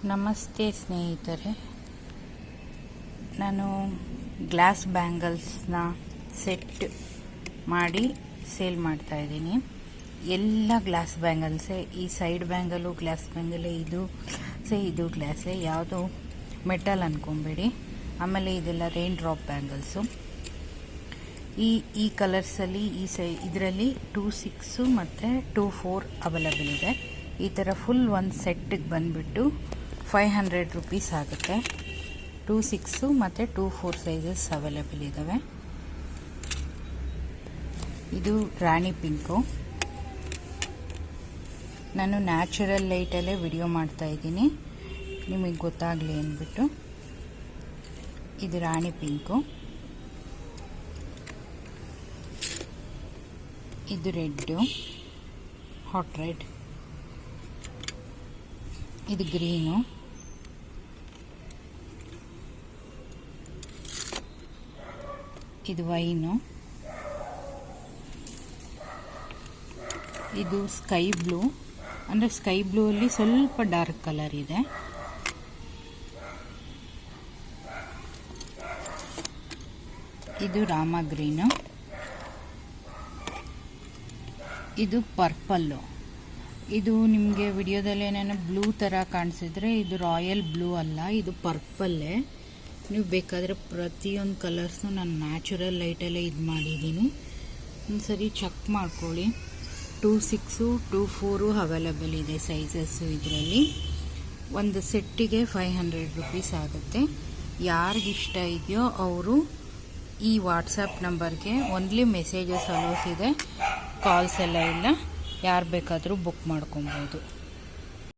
ನಮಸ್ತೆ ಸ್ನೇಹಿತರೆ, ನಾನು ಗ್ಲಾಸ್ ಬ್ಯಾಂಗಲ್ಸ್ನ ಸೆಟ್ ಮಾಡಿ ಸೇಲ್ ಮಾಡ್ತಾ ಇದ್ದೀನಿ. ಎಲ್ಲ ಗ್ಲಾಸ್ ಬ್ಯಾಂಗಲ್ಸೇ. ಈ ಸೈಡ್ ಬ್ಯಾಂಗಲು ಗ್ಲಾಸ್ ಬ್ಯಾಂಗಲೇ, ಇದು ಗ್ಲಾಸೇ, ಯಾವುದು ಮೆಟಲ್ ಅಂದ್ಕೊಬೇಡಿ. ಆಮೇಲೆ ಇದೆಲ್ಲ ರೈನ್ ಡ್ರಾಪ್ ಬ್ಯಾಂಗಲ್ಸು. ಈ ಕಲರ್ಸಲ್ಲಿ ಇದರಲ್ಲಿ 2-6 ಮತ್ತು 2-4 ಅವೈಲಬಲ್ ಇದೆ. ಈ ಥರ ಫುಲ್ ಒಂದು ಸೆಟ್ಟಿಗೆ ಬಂದುಬಿಟ್ಟು 500 ರೂಪೀಸ್ ಆಗುತ್ತೆ. 2-6 ಮತ್ತು 2-4 ಸೈಜಸ್ ಅವೈಲಬಲ್ ಇದ್ದಾವೆ. ಇದು ರಾಣಿ ಪಿಂಕು. ನಾನು ನ್ಯಾಚುರಲ್ ಲೈಟಲ್ಲೇ ವಿಡಿಯೋ ಮಾಡ್ತಾ ಇದ್ದೀನಿ, ನಿಮಗೆ ಗೊತ್ತಾಗಲಿ ಅಂದ್ಬಿಟ್ಟು. ಇದು ರಾಣಿ ಪಿಂಕು. ಇದು ರೆಡ್ಡು, ಹಾಟ್ ರೆಡ್. ಇದು ಗ್ರೀನು. ಇದು ವೈನು. ಇದು ಸ್ಕೈ ಬ್ಲೂ. ಅಂದರೆ ಸ್ಕೈ ಬ್ಲೂ ಅಲ್ಲಿ ಸ್ವಲ್ಪ ಡಾರ್ಕ್ ಕಲರ್ ಇದೆ. ಇದು ರಾಮ ಗ್ರೀನು. ಇದು ಪರ್ಪಲ್ಲು. ಇದು ನಿಮಗೆ ವಿಡಿಯೋದಲ್ಲಿ ಏನೇನು ಬ್ಲೂ ಥರ ಕಾಣಿಸಿದ್ರೆ ಇದು ರಾಯಲ್ ಬ್ಲೂ ಅಲ್ಲ, ಇದು ಪರ್ಪಲ್ಲೇ. ನೀವು ಬೇಕಾದರೆ ಪ್ರತಿಯೊಂದು ಕಲರ್ಸ್ನು ನಾನು ನ್ಯಾಚುರಲ್ ಲೈಟಲ್ಲೇ ಇದು ಮಾಡಿದ್ದೀನಿ. ಒಂದು ಸರಿ ಚೆಕ್ ಮಾಡ್ಕೊಳ್ಳಿ. 2-6, 2-4 ಅವೈಲಬಲ್ ಇದೆ ಸೈಜಸ್ಸು. ಇದರಲ್ಲಿ ಒಂದು ಸೆಟ್ಟಿಗೆ 500 ರೂಪೀಸ್ ಆಗುತ್ತೆ. ಯಾರಿಗಿಷ್ಟ ಇದೆಯೋ ಅವರು ಈ ವಾಟ್ಸಪ್ ನಂಬರ್ಗೆ ಓನ್ಲಿ ಮೆಸೇಜಸ್ ಅಲೋಸ್ ಇದೆ, ಕಾಲ್ಸ್ ಎಲ್ಲ ಇಲ್ಲ. ಯಾರು ಬೇಕಾದರೂ ಬುಕ್ ಮಾಡ್ಕೊಬೋದು.